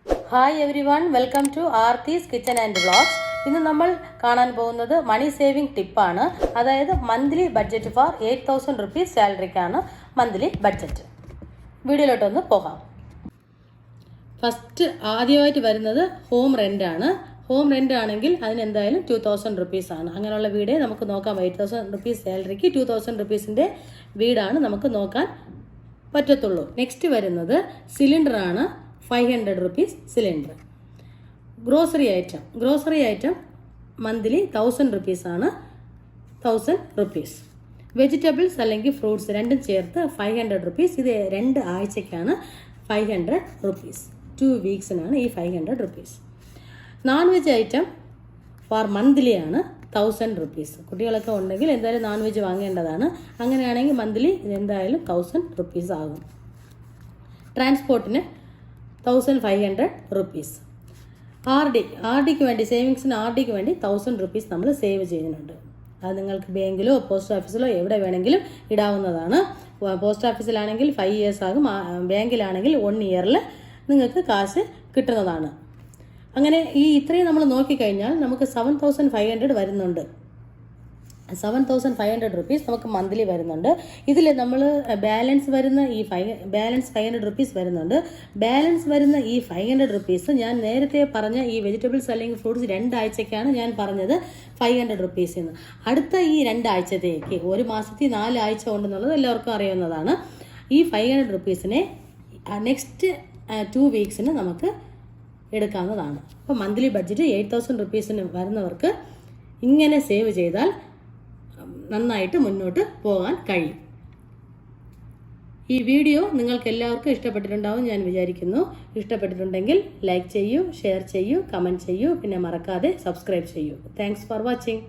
Hi everyone, welcome to Aarthi's Kitchen and Vlogs. ഇന്ന് നമ്മൾ കാണാൻ പോകുന്നത് മണി സേവിംഗ് ടിപ്പാണ്. അതായത് മന്ത്ലി ബഡ്ജറ്റ് ഫോർ 8,000 റുപ്പീസ് സാലറിക്കാണ് മന്ത്ലി ബഡ്ജറ്റ്. വീഡിയോയിലോട്ടൊന്ന് പോകാം. ഫസ്റ്റ് ആദ്യമായിട്ട് വരുന്നത് ഹോം റെൻ്റ് ആണ്. ഹോം റെൻ്റ് ആണെങ്കിൽ അതിന് എന്തായാലും 2,000 റുപ്പീസ് ആണ്. അങ്ങനെയുള്ള വീടേ നമുക്ക് നോക്കാം. 8,000 റുപ്പീസ് സാലറിക്ക് 2,000 റുപ്പീസിൻ്റെ വീടാണ് നമുക്ക് നോക്കാൻ പറ്റത്തുള്ളൂ. നെക്സ്റ്റ് വരുന്നത് സിലിണ്ടറാണ്. 500 rupees cylinder. Grocery item monthly 1,000 rupees ആണ്. 1,000 റുപ്പീസ്. വെജിറ്റബിൾസ് അല്ലെങ്കിൽ ഫ്രൂട്ട്സ് രണ്ടും ചേർത്ത് 500 റുപ്പീസ്. ഇത് 2 ആഴ്ചയ്ക്കാണ് 500 റുപ്പീസ്. 2 വീക്സിനാണ് ഈ 500 rupees. Non veg item for monthly ആണ് 1,000 റുപ്പീസ്. കുട്ടികളൊക്കെ ഉണ്ടെങ്കിൽ എന്തായാലും നോൺ വെജ് വാങ്ങേണ്ടതാണ്. അങ്ങനെയാണെങ്കിൽ മന്ത്ലി എന്തായാലും 1,000 റുപ്പീസ് ആകും. ട്രാൻസ്പോർട്ടിന് 1,500 റുപ്പീസ്. ആർ ഡിക്ക് വേണ്ടി സേവിങ്സിന് വേണ്ടി 1,000 റുപ്പീസ് നമ്മൾ സേവ് ചെയ്യുന്നുണ്ട്. അത് നിങ്ങൾക്ക് ബാങ്കിലോ പോസ്റ്റ് ഓഫീസിലോ എവിടെ വേണമെങ്കിലും ഇടാവുന്നതാണ്. പോസ്റ്റ് ഓഫീസിലാണെങ്കിൽ 5 ഇയേഴ്സ് ആകും. ബാങ്കിലാണെങ്കിൽ 1 ഇയറിൽ നിങ്ങൾക്ക് കാശ് കിട്ടുന്നതാണ്. അങ്ങനെ ഈ ഇത്രയും നമ്മൾ നോക്കിക്കഴിഞ്ഞാൽ നമുക്ക് 7,500 വരുന്നുണ്ട്. 7,500 റുപ്പീസ് നമുക്ക് മന്ത്ലി വരുന്നുണ്ട്. ഇതിൽ നമ്മൾ ബാലൻസ് വരുന്ന ഈ 500 റുപ്പീസ് വരുന്നുണ്ട്. ബാലൻസ് വരുന്ന ഈ 500 റുപ്പീസ് ഞാൻ നേരത്തെ പറഞ്ഞ ഈ വെജിറ്റബിൾസ് അല്ലെങ്കിൽ ഫ്രൂട്ട്സ് 2 ആഴ്ചയ്ക്കാണ് ഞാൻ പറഞ്ഞത് 500 റുപ്പീസ് എന്ന്. അടുത്ത ഈ 2 ആഴ്ചത്തേക്ക് ഒരു മാസത്തിൽ 4 ആഴ്ച ഉണ്ടെന്നുള്ളത് എല്ലാവർക്കും അറിയാവുന്നതാണ്. ഈ 500 റുപ്പീസിനെ നെക്സ്റ്റ് 2 വീക്സിന് നമുക്ക് എടുക്കാവുന്നതാണ്. അപ്പോൾ മന്ത്ലി ബഡ്ജറ്റ് 8,000 റുപ്പീസിന് വരുന്നവർക്ക് ഇങ്ങനെ സേവ് ചെയ്താൽ നന്നായിട്ട് മുന്നോട്ട് പോകാൻ കഴിയും. ഈ വീഡിയോ നിങ്ങൾക്ക് എല്ലാവർക്കും ഇഷ്ടപ്പെട്ടിട്ടുണ്ടാവും ഞാൻ വിചാരിക്കുന്നു. ഇഷ്ടപ്പെട്ടിട്ടുണ്ടെങ്കിൽ ലൈക്ക് ചെയ്യൂ, ഷെയർ ചെയ്യൂ, കമൻറ്റ് ചെയ്യൂ, പിന്നെ മറക്കാതെ സബ്സ്ക്രൈബ് ചെയ്യൂ. Thanks for watching.